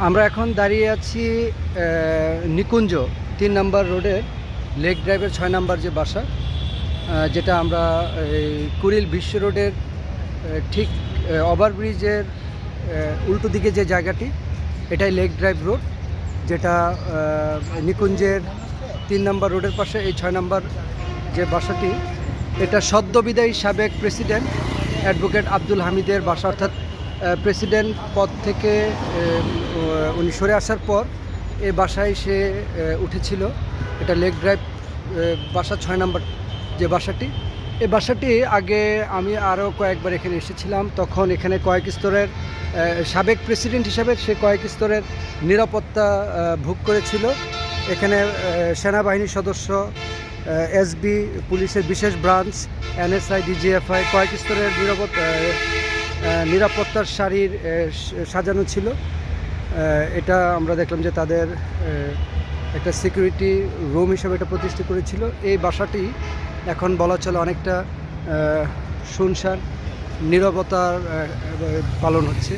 আমরা এখন দাঁড়িয়ে আছি নিকুঞ্জ ৩ নম্বর রোডের লেক ড্রাইভের ৬ নম্বর যে বাসা, যেটা আমরা কুড়িল বিশ্ব রোডের ঠিক ওভারব্রিজের উল্টো দিকে যে জায়গাটি, এটাই লেক ড্রাইভ রোড, যেটা নিকুঞ্জের ৩ নম্বর রোডের পাশে এই ৬ নম্বর যে বাসাটি, এটা সদ্যবিদায়ী সাবেক প্রেসিডেন্ট অ্যাডভোকেট আব্দুল হামিদের বাসা। অর্থাৎ প্রেসিডেন্ট পদ থেকে উনি সরে আসার পর এই বাসায় সে উঠেছিল। এটা লেক ড্রাইভ বাসা ৬ নম্বর যে বাসাটি, এই বাসাটি আগে আমি আরও কয়েকবার এখানে এসেছিলাম। তখন এখানে কয়েক স্তরের সাবেক প্রেসিডেন্ট হিসাবে সে কয়েক স্তরের নিরাপত্তা ভোগ করেছিল। এখানে সেনাবাহিনীর সদস্য, এসবি পুলিশের বিশেষ ব্রাঞ্চ, এনএসআই, ডিজিএফআই কয়েক স্তরের নিরাপত্তার সারির সাজানো ছিল। এটা আমরা দেখলাম যে তাদের একটা সিকিউরিটি রুম হিসেবে এটা প্রতিষ্ঠা করেছিল। এই বাসাটি এখন বলা চলে অনেকটা শুনশান, নীরবতার পালন হচ্ছে।